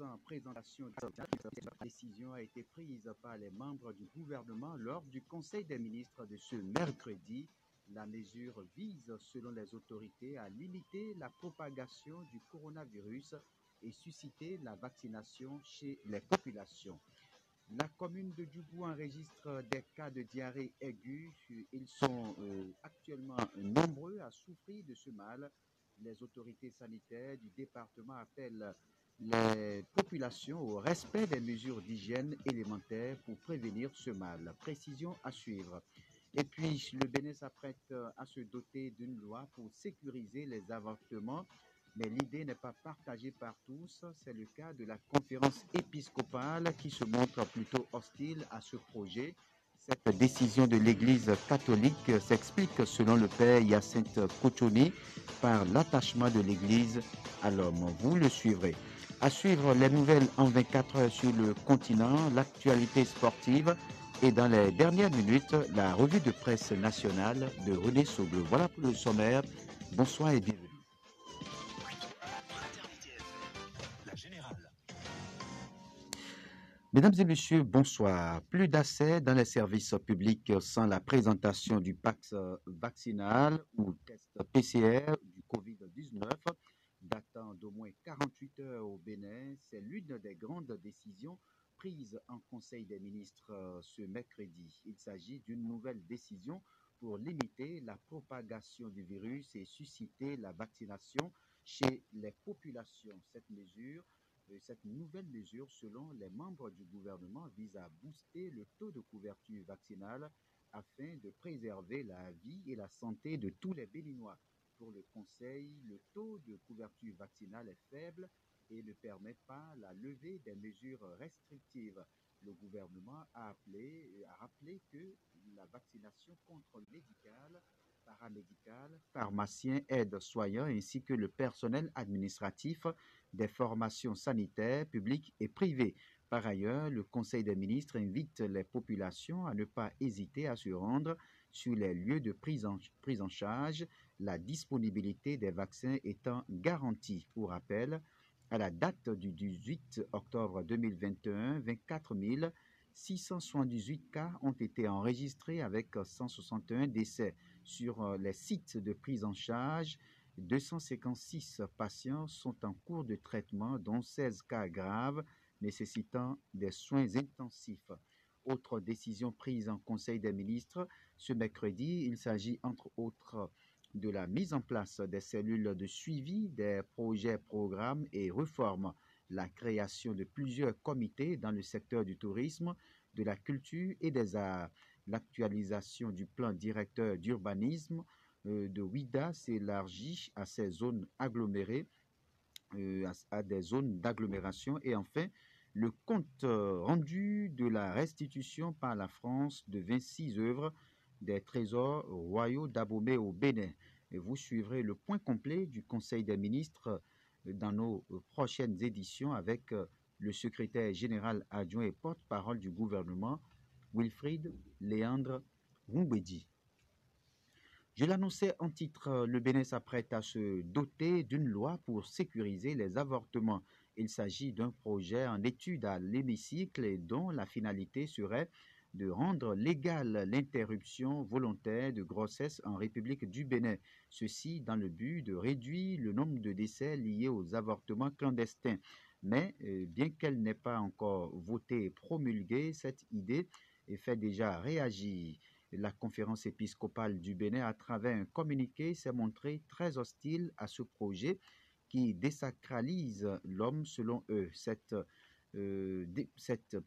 sans présentation. La décision a été prise par les membres du gouvernement lors du Conseil des ministres de ce mercredi. La mesure vise, selon les autorités, à limiter la propagation du coronavirus et susciter la vaccination chez les populations. La commune de Djougou enregistre des cas de diarrhée aiguë. Ils sont actuellement nombreux à souffrir de ce mal. Les autorités sanitaires du département appellent les populations au respect des mesures d'hygiène élémentaires pour prévenir ce mal. Précision à suivre. Et puis, le Bénin s'apprête à se doter d'une loi pour sécuriser les avortements, mais l'idée n'est pas partagée par tous. C'est le cas de la conférence épiscopale qui se montre plutôt hostile à ce projet. Cette décision de l'Église catholique s'explique, selon le père Hyacinthe Kochoni, par l'attachement de l'Église à l'homme. Vous le suivrez. À suivre les nouvelles en 24 heures sur le continent, l'actualité sportive et dans les dernières minutes, la revue de presse nationale de René Sobleu. Voilà pour le sommaire. Bonsoir et bienvenue. Mesdames et messieurs, bonsoir. Plus d'accès dans les services publics sans la présentation du pass vaccinal ou test PCR du Covid-19 datant d'au moins 48 heures au Bénin, c'est l'une des grandes décisions prises en Conseil des ministres ce mercredi. Il s'agit d'une nouvelle décision pour limiter la propagation du virus et susciter la vaccination chez les populations. Cette nouvelle mesure, selon les membres du gouvernement, vise à booster le taux de couverture vaccinale afin de préserver la vie et la santé de tous les Béninois. Pour le Conseil, le taux de couverture vaccinale est faible et ne permet pas la levée des mesures restrictives. Le gouvernement a rappelé que la vaccination contre médicale, paramédicale, pharmaciens, aides-soignants ainsi que le personnel administratif des formations sanitaires publiques et privées. Par ailleurs, le Conseil des ministres invite les populations à ne pas hésiter à se rendre sur les lieux de prise en charge, la disponibilité des vaccins étant garantie. Pour rappel, à la date du 18 octobre 2021, 24 678 cas ont été enregistrés avec 161 décès. Sur les sites de prise en charge, 256 patients sont en cours de traitement, dont 16 cas graves nécessitant des soins intensifs. Autre décision prise en Conseil des ministres ce mercredi, il s'agit entre autres de la mise en place des cellules de suivi des projets, programmes et réformes, la création de plusieurs comités dans le secteur du tourisme, de la culture et des arts, l'actualisation du plan directeur d'urbanisme de WIDA s'élargit à ces zones agglomérées, à des zones d'agglomération et enfin le compte rendu de la restitution par la France de 26 œuvres des trésors royaux d'Abomey au Bénin. Et vous suivrez le point complet du Conseil des ministres dans nos prochaines éditions avec le secrétaire général adjoint et porte-parole du gouvernement, Wilfried Léandre Roumbedi. Je l'annonçais en titre, le Bénin s'apprête à se doter d'une loi pour sécuriser les avortements. Il s'agit d'un projet en étude à l'hémicycle et dont la finalité serait de rendre légale l'interruption volontaire de grossesse en République du Bénin. Ceci dans le but de réduire le nombre de décès liés aux avortements clandestins. Mais bien qu'elle n'ait pas encore voté et promulgué, cette idée fait déjà réagir. La conférence épiscopale du Bénin, à travers un communiqué, s'est montrée très hostile à ce projet qui désacralise l'homme selon eux. Cette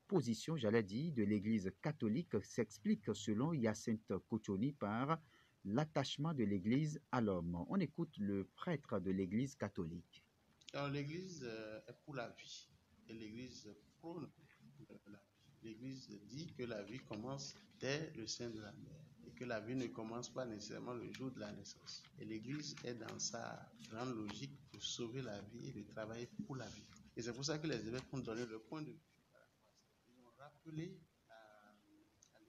position, j'allais dire, de l'Église catholique s'explique selon Hyacinthe Kochoni par l'attachement de l'Église à l'homme. On écoute le prêtre de l'Église catholique. Alors, l'Église est pour la vie et l'Église prône la vie. L'Église dit que la vie commence dès le sein de la mère et que la vie ne commence pas nécessairement le jour de la naissance. Et l'Église est dans sa grande logique de sauver la vie et de travailler pour la vie. Et c'est pour ça que les évêques ont donné leur point de vue par rapport à ça. Ils ont rappelé à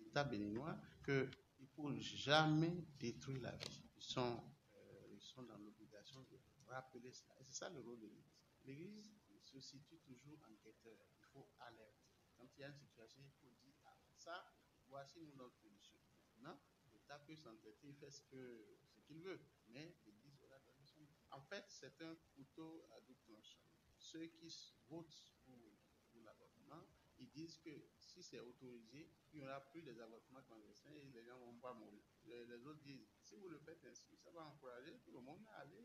l'État béninois qu'il ne faut jamais détruire la vie. Ils sont dans l'obligation de rappeler cela. Et c'est ça le rôle de l'Église. L'Église se situe toujours en guetteur. Il faut alerter. Quand il y a une situation, il faut dire, ah, ça, voici notre solution. Maintenant, l'État peut s'entêter, il fait ce qu'il veut, mais l'Église aura donné son avis. En fait, c'est un couteau à double tranchant. Ceux qui votent pour l'avortement, ils disent que si c'est autorisé, il n'y aura plus des avortements clandestins et les gens ne vont pas mourir. Les autres disent, si vous le faites ainsi, ça va encourager tout le monde à aller,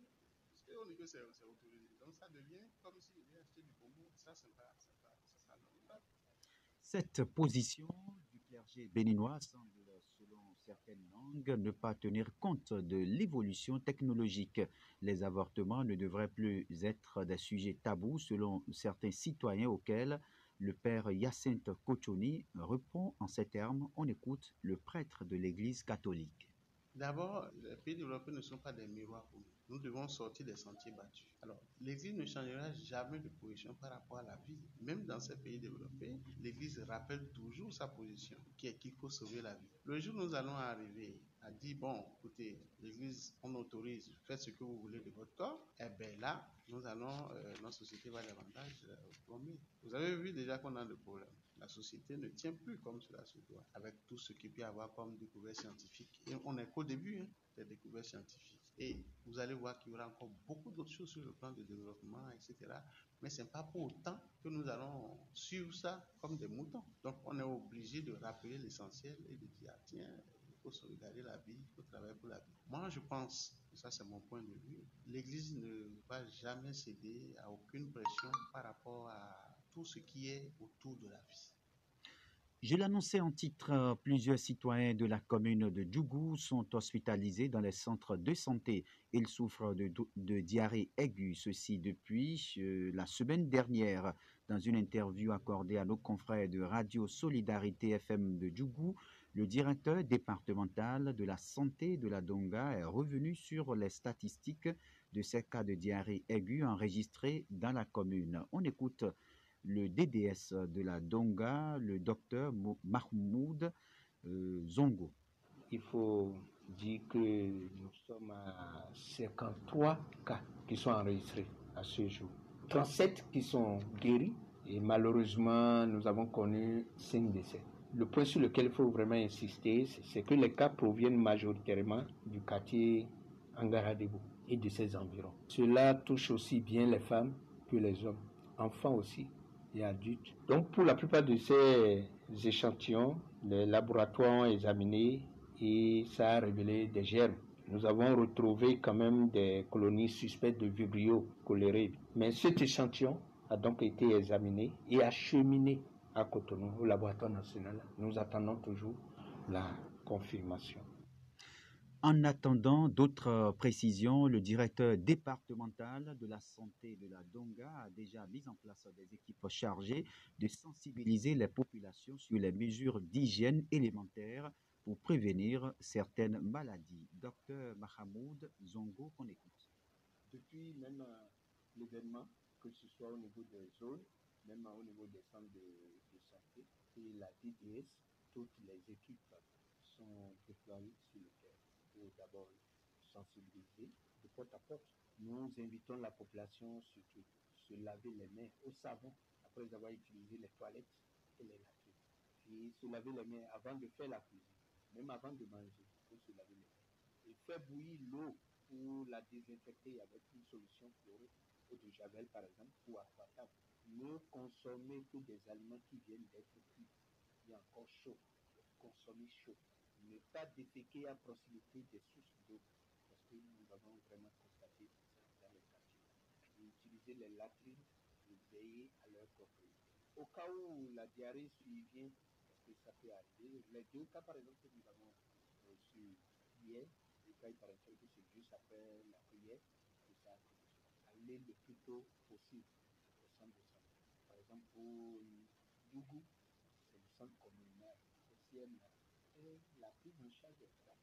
parce qu'on dit que c'est autorisé. Donc ça devient comme s'il devait acheter du bonbon. Ça, c'est pas normal. Cette position du clergé béninois semble, selon certaines langues, ne pas tenir compte de l'évolution technologique. Les avortements ne devraient plus être des sujets tabous selon certains citoyens auxquels le père Hyacinthe Kochoni répond en ces termes. On écoute le prêtre de l'Église catholique. D'abord, les pays développés ne sont pas des miroirs pour nous. Nous devons sortir des sentiers battus. Alors, l'Église ne changera jamais de position par rapport à la vie. Même dans ces pays développés, l'Église rappelle toujours sa position, qui est qu'il faut sauver la vie. Le jour où nous allons arriver à dire, bon, écoutez, l'Église, on autorise, faites ce que vous voulez de votre corps, eh bien là, notre société va davantage plomber. Vous avez vu déjà qu'on a des problèmes. La société ne tient plus comme cela se doit, avec tout ce qu'il peut y avoir comme découverte scientifique. Et on n'est qu'au début des découvertes scientifiques. Et vous allez voir qu'il y aura encore beaucoup d'autres choses sur le plan de développement, etc. Mais ce n'est pas pour autant que nous allons suivre ça comme des moutons. Donc on est obligé de rappeler l'essentiel et de dire, ah, tiens, il faut sauvegarder la vie, il faut travailler pour la vie. Moi, je pense, et ça c'est mon point de vue, l'Église ne va jamais céder à aucune pression par rapport à tout ce qui est autour de la vie. Je l'annonçais en titre, plusieurs citoyens de la commune de Djougou sont hospitalisés dans les centres de santé. Ils souffrent de diarrhée aiguë, ceci depuis la semaine dernière. Dans une interview accordée à nos confrères de Radio Solidarité FM de Djougou, le directeur départemental de la santé de la Donga est revenu sur les statistiques de ces cas de diarrhée aiguë enregistrés dans la commune. On écoute le DDS de la Donga, le docteur Mahmoud Zongo. Il faut dire que nous sommes à 53 cas qui sont enregistrés à ce jour. 37 qui sont guéris et malheureusement, nous avons connu 5 décès. Le point sur lequel il faut vraiment insister, c'est que les cas proviennent majoritairement du quartier Angaradebo et de ses environs. Cela touche aussi bien les femmes que les hommes, enfants aussi et adultes. Donc pour la plupart de ces échantillons, les laboratoires ont examiné et ça a révélé des germes. Nous avons retrouvé quand même des colonies suspectes de Vibrio cholerae. Mais cet échantillon a donc été examiné et acheminé à Cotonou, au laboratoire national. Nous attendons toujours la confirmation. En attendant d'autres précisions, le directeur départemental de la santé de la Donga a déjà mis en place des équipes chargées de sensibiliser les populations sur les mesures d'hygiène élémentaires pour prévenir certaines maladies. Docteur Mahamoud Zongo, qu'on écoute. Depuis même l'événement, que ce soit au niveau des zones, même au niveau des centres de santé et la DDS, toutes les équipes sont déployées sur le terrain pour d'abord sensibiliser de porte à porte. Nous invitons la population surtout à se laver les mains au savon après avoir utilisé les toilettes et les latrines. Et se laver les mains avant de faire la cuisine, même avant de manger, il faut se laver les mains. Et faire bouillir l'eau pour la désinfecter avec une solution chlorée, eau de javel par exemple, ou aquatable. Ne consommer que des aliments qui viennent d'être cuits. Il y a encore chaud, consommer chaud. Ne pas déféquer à proximité des sources d'eau, parce que nous avons vraiment constaté ça dans les quartiers. Et utiliser les latrines et veiller à leur propriété. Au cas où la diarrhée survient, parce que ça peut arriver, les 2 cas par exemple que nous avons reçus hier, le cas il paraîtrait que c'est juste après la prière que ça a commencé. Aller le plus tôt possible au centre de santé. Par exemple, pour Dougou, c'est le centre communal, au CMA, et la prise en charge des cas.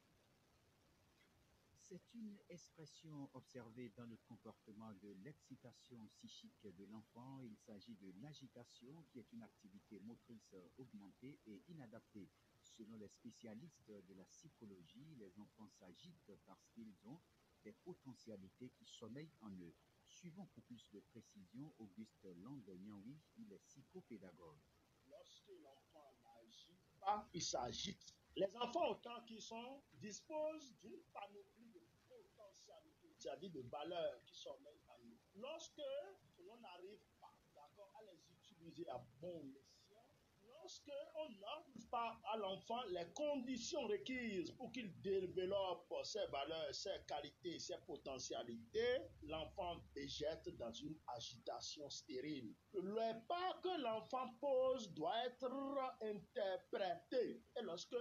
C'est une expression observée dans le comportement de l'excitation psychique de l'enfant. Il s'agit de l'agitation, qui est une activité motrice augmentée et inadaptée. Selon les spécialistes de la psychologie, les enfants s'agitent parce qu'ils ont des potentialités qui sommeillent en eux. Suivons pour plus de précision Auguste Land-Niaoui, il est psychopédagogue. Lorsque l'enfant n'agit pas, il s'agite. Les enfants, autant qu'ils sont, disposent d'une panoplie de potentialités, c'est-à-dire de valeurs qui sommeillent en nous. Lorsque l'on n'arrive pas, d'accord, à les utiliser à bon escient, lorsque on n'offre pas à l'enfant les conditions requises pour qu'il développe ses valeurs, ses qualités, ses potentialités, l'enfant végète dans une agitation stérile. Le pas que l'enfant pose doit être interprété. Et lorsque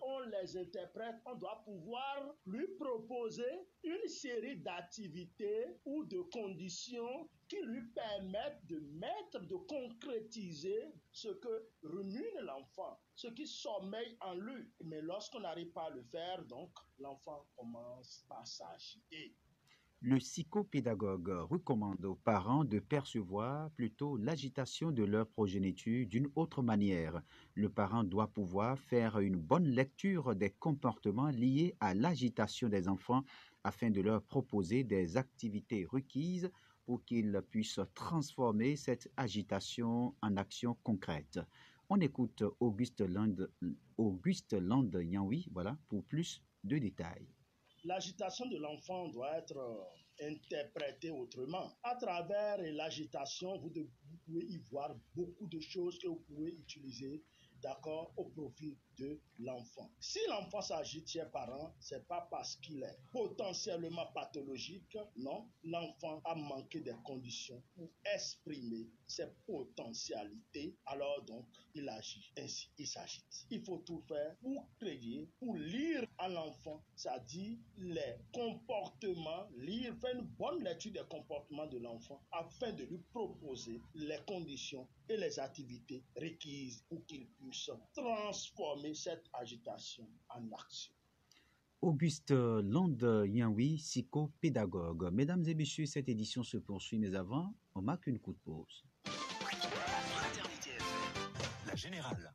on les interprète, on doit pouvoir lui proposer une série d'activités ou de conditions qui lui permettent de concrétiser ce que rumine l'enfant, ce qui sommeille en lui. Mais lorsqu'on n'arrive pas à le faire, donc l'enfant commence à s'agiter. Le psychopédagogue recommande aux parents de percevoir plutôt l'agitation de leur progéniture d'une autre manière. Le parent doit pouvoir faire une bonne lecture des comportements liés à l'agitation des enfants afin de leur proposer des activités requises pour qu'ils puissent transformer cette agitation en action concrète. On écoute Auguste Land-Niaoui, voilà, pour plus de détails. L'agitation de l'enfant doit être interprétée autrement. À travers l'agitation, vous pouvez y voir beaucoup de choses que vous pouvez utiliser, d'accord, au profit de l'enfant. Si l'enfant s'agite, chers parents, c'est pas parce qu'il est potentiellement pathologique, non. L'enfant a manqué des conditions pour exprimer ses potentialités, alors donc il agit ainsi, il s'agite. Il faut tout faire pour créer, pour lire à l'enfant, c'est-à-dire les comportements, faire une bonne lecture des comportements de l'enfant afin de lui proposer les conditions et les activités requises pour qu'il puisse transformer cette agitation en action. Auguste Land-Niaoui, psychopédagogue. Mesdames et messieurs, cette édition se poursuit, mais avant, on marque une coup de pause. Fraternité FM, la générale.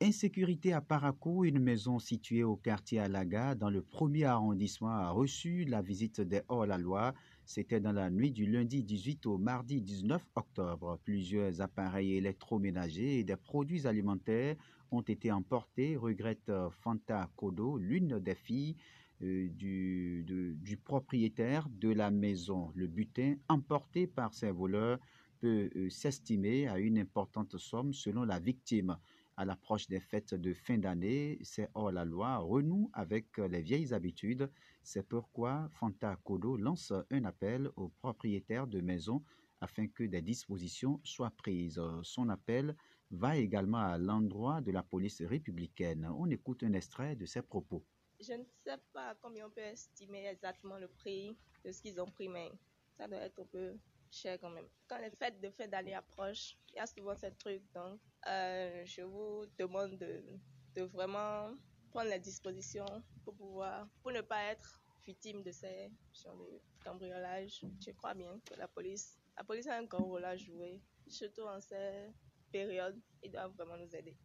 Insécurité à Parakou, une maison située au quartier Alaga, dans le 1er arrondissement, a reçu la visite des hors-la-loi. C'était dans la nuit du lundi 18 au mardi 19 octobre. Plusieurs appareils électroménagers et des produits alimentaires ont été emportés, regrette Fanta Kodo, l'une des filles du propriétaire de la maison. Le butin emporté par ces voleurs peut s'estimer à une importante somme selon la victime. À l'approche des fêtes de fin d'année, c'est hors-la-loi renoue avec les vieilles habitudes. C'est pourquoi Fanta Kodo lance un appel aux propriétaires de maisons afin que des dispositions soient prises. Son appel va également à l'endroit de la police républicaine. On écoute un extrait de ses propos. Je ne sais pas combien on peut estimer exactement le prix de ce qu'ils ont pris, mais ça doit être un peu cher quand même. Quand les fêtes de fin d'année approchent, il y a souvent ces trucs. Donc, je vous demande de vraiment prendre les dispositions pour ne pas être victime de ces genres de cambriolage. Je crois bien que la police a un grand rôle à jouer, surtout en ces périodes. Ils doivent vraiment nous aider.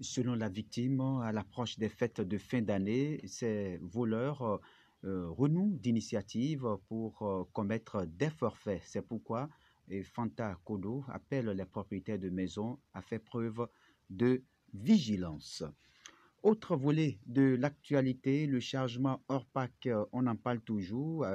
Selon la victime, à l'approche des fêtes de fin d'année, ces voleurs renouent d'initiatives pour commettre des forfaits. C'est pourquoi Fanta Kodo appelle les propriétaires de maisons à faire preuve de vigilance. Autre volet de l'actualité, le chargement hors pack, on en parle toujours.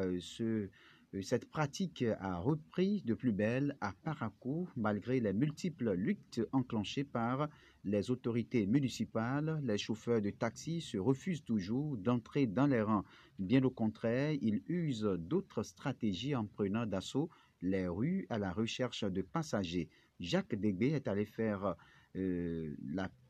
Cette pratique a repris de plus belle à Parakou, malgré les multiples luttes enclenchées par les autorités municipales. Les chauffeurs de taxi se refusent toujours d'entrer dans les rangs. Bien au contraire, ils usent d'autres stratégies en prenant d'assaut les rues à la recherche de passagers. Jacques Degbé est allé faire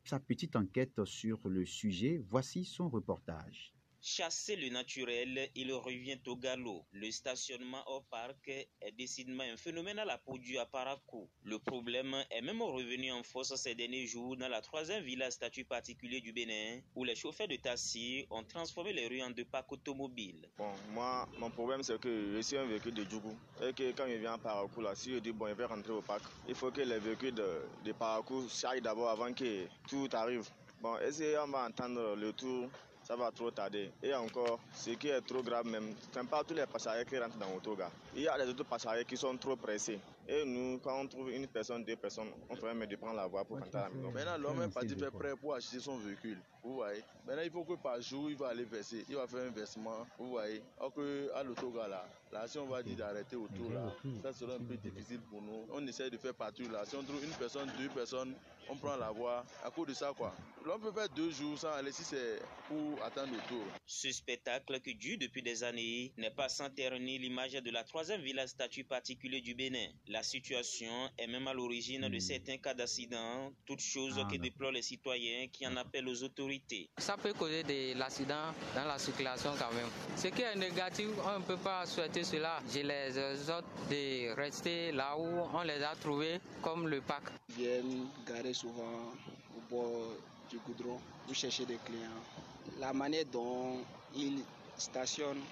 sa petite enquête sur le sujet. Voici son reportage. Chasser le naturel, il revient au galop. Le stationnement hors parc est décidément un phénomène à la peau due à Parakou. Le problème est même revenu en force ces derniers jours dans la 3e villa statut particulier du Bénin, où les chauffeurs de taxi ont transformé les rues en deux parcs automobiles. Bon, moi, mon problème c'est que je suis un véhicule de Djougou et que quand je viens à Parakou, là, si je dis bon, je vais rentrer au parc, il faut que les véhicules de Parakou chargent d'abord avant que tout arrive. Bon, essayez, on va entendre le tour ça va trop tarder. Et encore, ce qui est trop grave même, ce n'est pas tous les passagers qui rentrent dans l'autogar. Il y a des autres passagers qui sont trop pressés. Et nous, quand on trouve une personne, deux personnes, on fait même de prendre la voie pour rentrer à la maison. Maintenant, l'homme est parti faire prêt pour acheter son véhicule. Vous voyez. Maintenant, il faut que par jour, il va aller verser. Il va faire un versement. Vous voyez. Alors qu'à l'autogar, là, si on va dire d'arrêter autour, là, ça sera un peu difficile pour nous. On essaie de faire partout, là. Si on trouve une personne, deux personnes, on prend la voie. À cause de ça, quoi. L'homme peut faire 2 jours sans aller si c'est pour attendre le tour. Ce spectacle qui dure depuis des années n'est pas sans ternir l'image de la 3e ville à statut particulier du Bénin. La situation est même à l'origine de certains cas d'accident, toutes choses que déplorent les citoyens qui en appellent aux autorités. Ça peut causer de l'accident dans la circulation quand même. Ce qui est négatif, on ne peut pas souhaiter cela. Je les exhorte de rester là où on les a trouvés, comme le parc. Ils viennent garer souvent au bord du goudron pour chercher des clients. La manière dont ils stationnent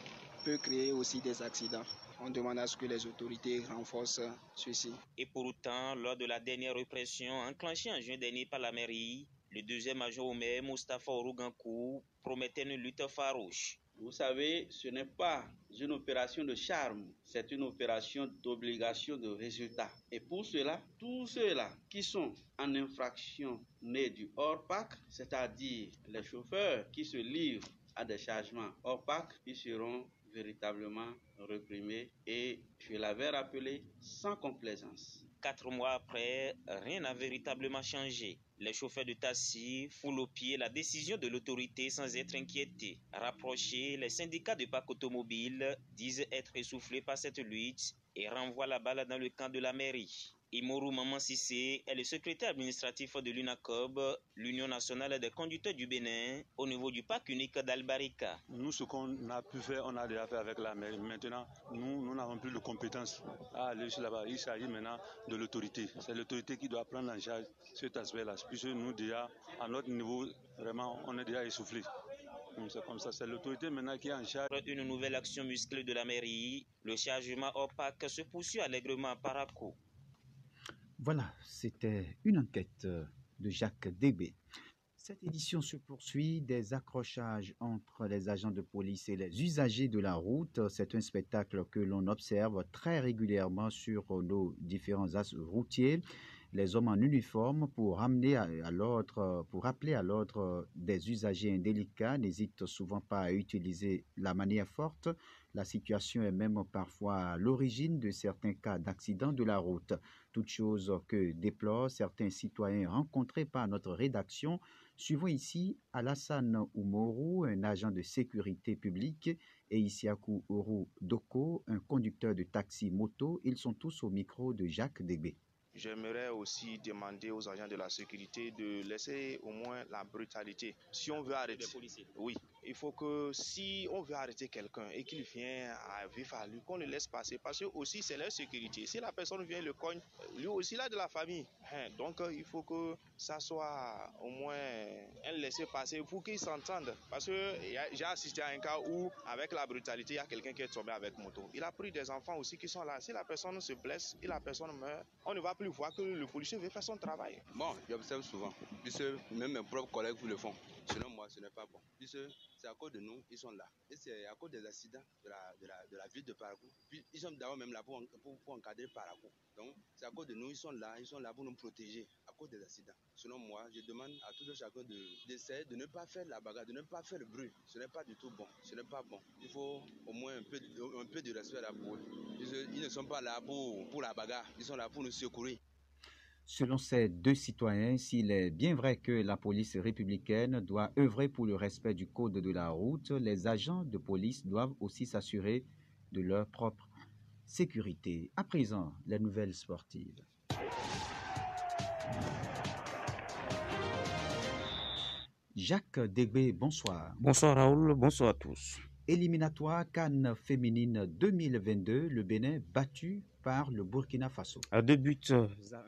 peut créer aussi des accidents. On demande à ce que les autorités renforcent ceci. Et pourtant, lors de la dernière répression enclenchée en juin dernier par la mairie, le 2e adjoint au maire, Moustapha Orougankou, promettait une lutte farouche. Vous savez, ce n'est pas une opération de charme, c'est une opération d'obligation de résultat. Et pour cela, tous ceux-là qui sont en infraction nés du hors-pac, c'est-à-dire les chauffeurs qui se livrent à des chargements hors-pac, ils seront véritablement reprimés et, je l'avais rappelé, sans complaisance. 4 mois après, rien n'a véritablement changé. Les chauffeurs de taxi foulent au pied la décision de l'autorité sans être inquiétés. Rapprochés, les syndicats de parc automobile disent être essoufflés par cette lutte et renvoient la balle dans le camp de la mairie. Imoru Maman Sissé est le secrétaire administratif de l'UNACOB, l'Union nationale des conducteurs du Bénin, au niveau du parc unique d'Albarika. Nous, ce qu'on a pu faire, on a déjà fait avec la mairie. Maintenant, nous n'avons plus de compétences à aller là-bas. Il s'agit maintenant de l'autorité. C'est l'autorité qui doit prendre en charge cet aspect-là. Puisque nous, déjà, à notre niveau, vraiment, on est déjà essoufflés. C'est comme ça, c'est l'autorité maintenant qui est en charge. Une nouvelle action musclée de la mairie, le chargement opaque se poursuit allègrement à Parakou. Voilà, c'était une enquête de Jacques Débé. Cette édition se poursuit, des accrochages entre les agents de police et les usagers de la route. C'est un spectacle que l'on observe très régulièrement sur nos différents axes routiers. Les hommes en uniforme, pour rappeler à l'ordre des usagers indélicats, n'hésitent souvent pas à utiliser la manière forte. La situation est même parfois à l'origine de certains cas d'accidents de la route. Toute chose que déplorent certains citoyens rencontrés par notre rédaction. Suivons ici Alassane Oumourou, un agent de sécurité publique, et Isiakou Oru Doko, un conducteur de taxi-moto. Ils sont tous au micro de Jacques Débé. J'aimerais aussi demander aux agents de la sécurité de laisser au moins la brutalité. Si on veut arrêter, oui, il faut que si on veut arrêter quelqu'un et qu'il vient à vif à lui, qu'on le laisse passer. Parce que aussi c'est leur sécurité. Si la personne vient le cogne, lui aussi il a de la famille. Donc il faut que ça soit au moins un laisser passer pour qu'ils s'entendent. Parce que j'ai assisté à un cas où avec la brutalité, il y a quelqu'un qui est tombé avec moto. Il a pris des enfants aussi qui sont là. Si la personne se blesse et la personne meurt, on ne va plus voir que le policier veut faire son travail. Bon, j'observe souvent, puisque même mes propres collègues vous le font. Selon moi, ce n'est pas bon. Puisque c'est à cause de nous, ils sont là. Et c'est à cause des accidents de la ville de Parakou. Puis ils sont d'abord même là pour encadrer Parakou. Donc c'est à cause de nous, ils sont là pour nous protéger à cause des accidents. Selon moi, je demande à tout un chacun d'essayer de ne pas faire la bagarre, de ne pas faire le bruit. Ce n'est pas du tout bon. Ce n'est pas bon. Il faut au moins un peu de respect là pour eux. Ils ne sont pas là pour la bagarre. Ils sont là pour nous secourir. Selon ces deux citoyens, s'il est bien vrai que la police républicaine doit œuvrer pour le respect du code de la route, les agents de police doivent aussi s'assurer de leur propre sécurité. À présent, les nouvelles sportives. Jacques Débé, bonsoir. Bonsoir Raoul, bonsoir à tous. Éliminatoire CAN féminine 2022, le Bénin battu par le Burkina Faso. À 2 buts à 1, ça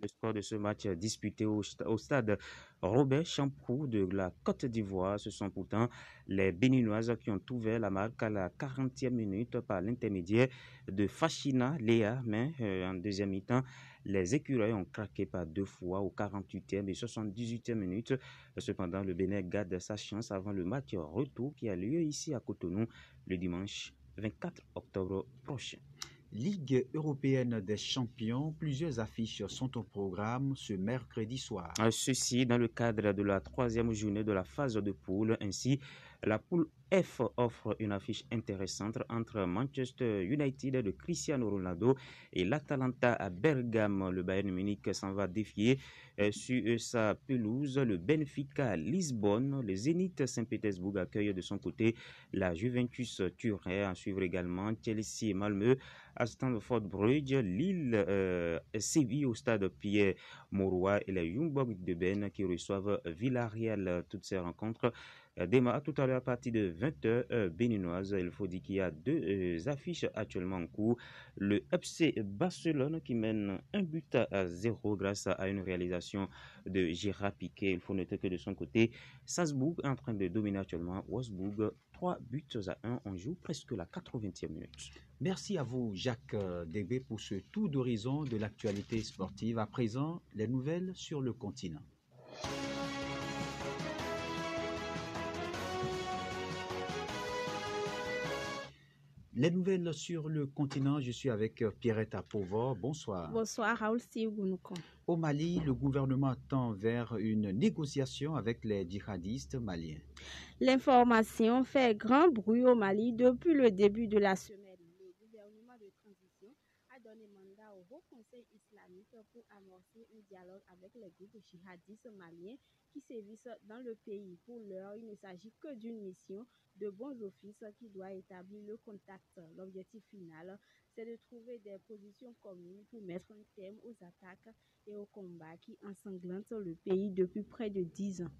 Le score de ce match disputé au stade Robert Champrou de la Côte d'Ivoire, ce sont pourtant les Béninoises qui ont ouvert la marque à la 40e minute par l'intermédiaire de Fachina Léa, mais en deuxième mi-temps, les écureuils ont craqué par 2 fois aux 48e et 78e minutes. Cependant, le Bénin garde sa chance avant le match retour qui a lieu ici à Cotonou le dimanche 24 octobre prochain. Ligue européenne des champions, plusieurs affiches sont au programme ce mercredi soir. Ceci dans le cadre de la 3e journée de la phase de poule. Ainsi, la poule F offre une affiche intéressante entre Manchester United de Cristiano Ronaldo et l'Atalanta à Bergame. Le Bayern Munich s'en va défier sur sa pelouse le Benfica à Lisbonne. Le Zénith Saint-Pétersbourg accueille de son côté la Juventus Turin. À suivre également Chelsea et Malmö à Stamford Bridge, Lille, Séville au stade Pierre-Mauroy et les Young Boys de Ben qui reçoivent Villarreal. Toutes ces rencontres démarrent tout à l'heure à partir de 20h béninoise. Il faut dire qu'il y a 2 affiches actuellement en cours. Le FC Barcelone qui mène 1-0 grâce à une réalisation de Gérard Piqué. Il faut noter que de son côté, Salzbourg est en train de dominer actuellement Wolfsburg 3-1. On joue presque la 80e minute. Merci à vous, Jacques Débé, pour ce tour d'horizon de l'actualité sportive. À présent, les nouvelles sur le continent. Les nouvelles sur le continent, je suis avec Pierrette Apovor. Bonsoir. Bonsoir, Raoul Sivounoukon. Au Mali, le gouvernement tend vers une négociation avec les djihadistes maliens. L'information fait grand bruit au Mali depuis le début de la semaine. Le gouvernement de transition a donné mandat au Haut Conseil islamique pour amorcer un dialogue avec les groupes djihadistes maliens qui sévissent dans le pays. Pour l'heure, il ne s'agit que d'une mission de bons offices qui doit établir le contact. L'objectif final, c'est de trouver des positions communes pour mettre un terme aux attaques et aux combats qui ensanglantent le pays depuis près de 10 ans.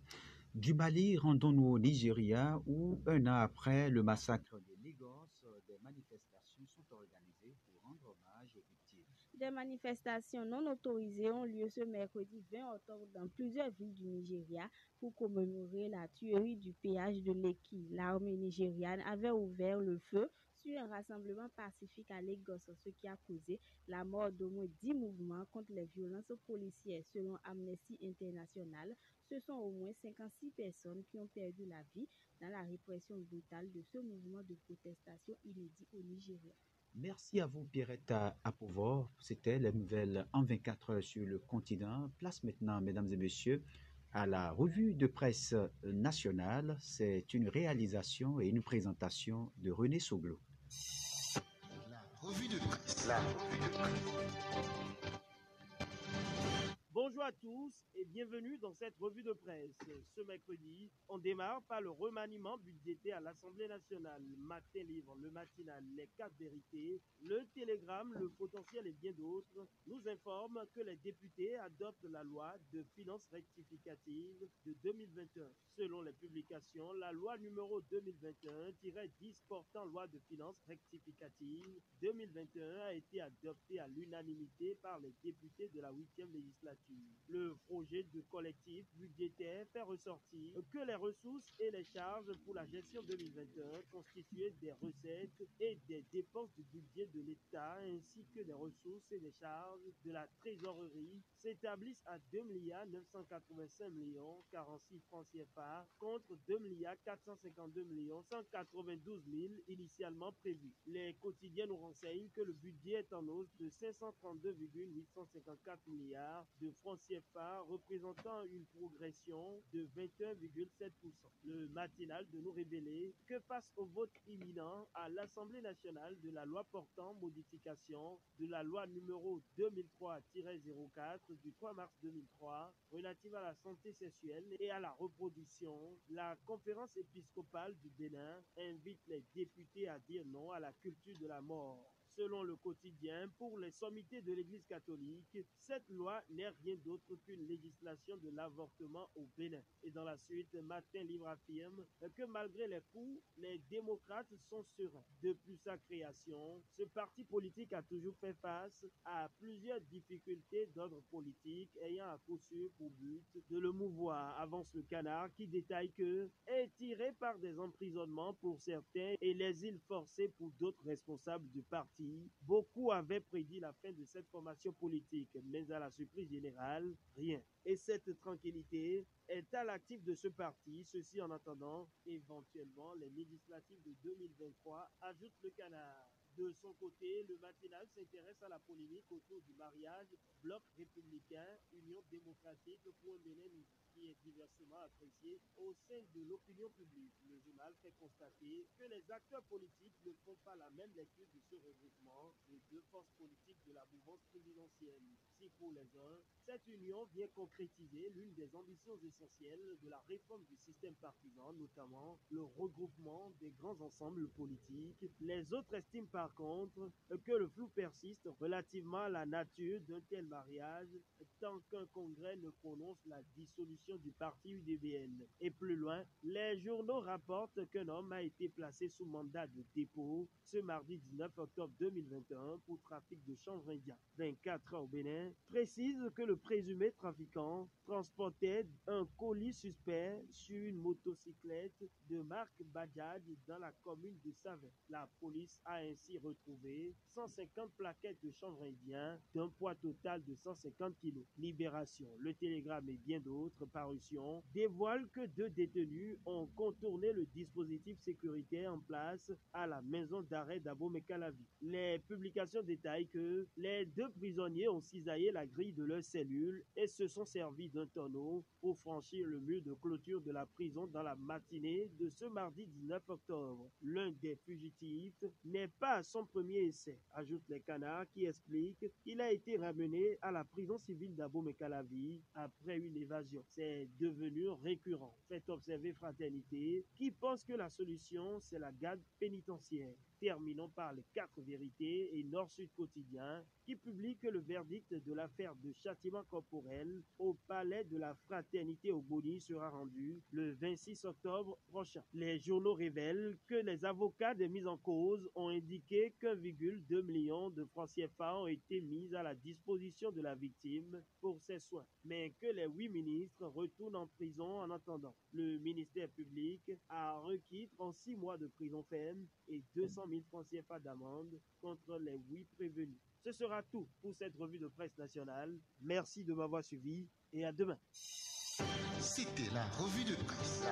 Du Mali, rendons-nous au Nigeria où, un an après le massacre de Lagos, des manifestations sont organisées pour rendre hommage aux victimes. Des manifestations non autorisées ont lieu ce mercredi 20 octobre dans plusieurs villes du Nigeria pour commémorer la tuerie du péage de Lekki. L'armée nigériane avait ouvert le feu sur un rassemblement pacifique à Lagos, ce qui a causé la mort d'au moins 10 mouvements contre les violences policières. Selon Amnesty International, ce sont au moins 56 personnes qui ont perdu la vie dans la répression brutale de ce mouvement de protestation inédit au Nigeria. Merci à vous, Pierrette Apovor. C'était les nouvelles en 24 heures sur le continent. Place maintenant, mesdames et messieurs, à la revue de presse nationale. C'est une réalisation et une présentation de René Soglo. La revue de presse. Bonjour à tous et bienvenue dans cette revue de presse. Ce mercredi, on démarre par le remaniement budgétaire à l'Assemblée nationale. Matin Livre, le matinal, les 4 vérités, le Télégramme, le potentiel et bien d'autres nous informent que les députés adoptent la loi de finances rectificative de 2021. Selon les publications, la loi numéro 2021-10 portant loi de finances rectificative 2021 a été adoptée à l'unanimité par les députés de la 8e législature. Le projet de collectif budgétaire fait ressortir que les ressources et les charges pour la gestion 2021 constituaient des recettes et des dépenses du budget de l'État ainsi que des ressources et des charges de la trésorerie s'établissent à 2 985 46 francs CFA contre 2 452 192 000 initialement prévus. Les quotidiens nous renseignent que le budget est en hausse de 532,854 milliards de francs CFA, représentant une progression de 21,7%. Le matinal de nous révéler que face au vote imminent à l'Assemblée nationale de la loi portant modification de la loi numéro 2003-04 du 3 mars 2003 relative à la santé sexuelle et à la reproduction, la conférence épiscopale du Bénin invite les députés à dire non à la culture de la mort. Selon le quotidien, pour les sommités de l'Église catholique, cette loi n'est rien d'autre qu'une législation de l'avortement au Bénin. Et dans la suite, Matin Libre affirme que malgré les coups, les démocrates sont sereins. Depuis sa création, ce parti politique a toujours fait face à plusieurs difficultés d'ordre politique ayant à coup sûr pour but de le mouvoir, avance le Canard qui détaille que est tiré par des emprisonnements pour certains et les îles forcées pour d'autres responsables du parti. Beaucoup avaient prédit la fin de cette formation politique, mais à la surprise générale, rien. Et cette tranquillité est à l'actif de ce parti, ceci en attendant éventuellement les législatives de 2023, ajoute le Canard. De son côté, le matinal s'intéresse à la polémique autour du mariage Bloc républicain, Union démocratique pour un Bénin qui est diversement apprécié au sein de l'opinion publique. Le journal fait constater que les acteurs politiques ne font pas la même lecture de ce regroupement de deux forces politiques de la mouvance présidentielle. Si pour les uns, cette union vient concrétiser l'une des ambitions essentielles de la réforme du système partisan, notamment le regroupement des grands ensembles politiques, les autres estiment par contre que le flou persiste relativement à la nature d'un tel mariage tant qu'un congrès ne prononce la dissolution du parti UDBN. Et plus loin, les journaux rapportent qu'un homme a été placé sous mandat de dépôt ce mardi 19 octobre 2021 pour trafic de chanvre indien. 24 ans au Bénin précise que le présumé trafiquant transportait un colis suspect sur une motocyclette de marque Bajaj dans la commune de Savin. La police a ainsi retrouvé 150 plaquettes de chanvre indien d'un poids total de 150 kg. Libération, Le Télégramme et bien d'autres parutions dévoilent que 2 détenus ont contourné le dispositif sécuritaire en place à la maison d'arrêt d'Abomey-Calavi. Les publications détaillent que les 2 prisonniers ont cisaillé la grille de leur cellule et se sont servis d'un tonneau pour franchir le mur de clôture de la prison dans la matinée de ce mardi 19 octobre. L'un des fugitifs n'est pas à son premier essai, ajoute les Canards qui expliquent qu'il a été ramené à la prison civile d'Abomey-Calavi après une évasion. C'est devenu récurrent. Fait observer Fraternité qui pense que la solution c'est la garde pénitentiaire. Terminons par les 4 vérités et Nord-Sud Quotidien qui publie que le verdict de l'affaire de châtiment corporel au palais de la Fraternité au Boni sera rendu le 26 octobre prochain. Les journaux révèlent que les avocats des mis en cause ont indiqué qu'1,2 million de francs CFA ont été mis à la disposition de la victime pour ses soins, mais que les 8 ministres retournent en prison en attendant. Le ministère public a requis 36 mois de prison ferme et 200 000 francs CFA d'amende contre les 8 prévenus. Ce sera tout pour cette revue de presse nationale. Merci de m'avoir suivi et à demain. C'était la revue de presse.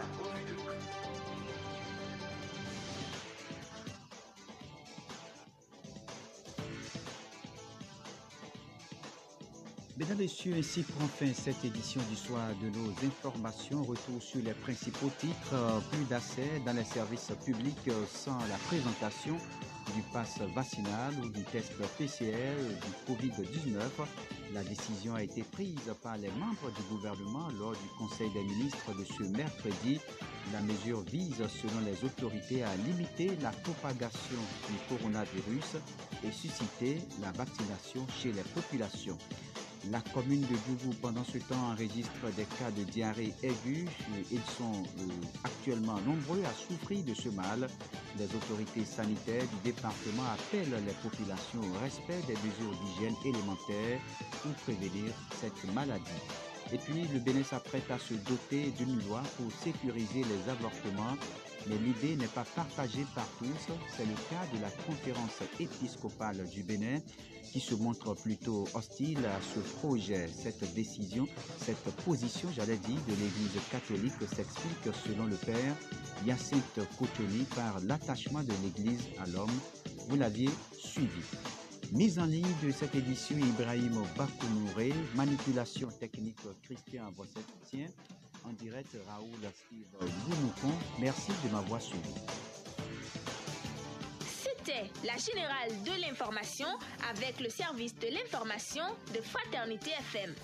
Mesdames et messieurs, ainsi prend fin cette édition du soir de nos informations. Retour sur les principaux titres. Plus d'accès dans les services publics sans la présentation du pass vaccinal ou du test PCR du Covid-19. La décision a été prise par les membres du gouvernement lors du Conseil des ministres de ce mercredi. La mesure vise, selon les autorités, à limiter la propagation du coronavirus et susciter la vaccination chez les populations. La commune de Djougou, pendant ce temps, enregistre des cas de diarrhée aiguë. Ils sont actuellement nombreux à souffrir de ce mal. Les autorités sanitaires du département appellent les populations au respect des mesures d'hygiène élémentaires pour prévenir cette maladie. Et puis, le Bénin s'apprête à se doter d'une loi pour sécuriser les avortements. Mais l'idée n'est pas partagée par tous. C'est le cas de la conférence épiscopale du Bénin qui se montre plutôt hostile à ce projet. Cette décision, cette position, de l'Église catholique s'explique selon le père Hyacinthe Cotonnet par l'attachement de l'Église à l'homme. Vous l'aviez suivi. Mise en ligne de cette édition, Ibrahim Bakounouré, manipulation technique Christian Bossetien. En direct, Raoul Steve Bounoukon. Merci de m'avoir suivi. C'était la générale de l'information avec le service de l'information de Fraternité FM.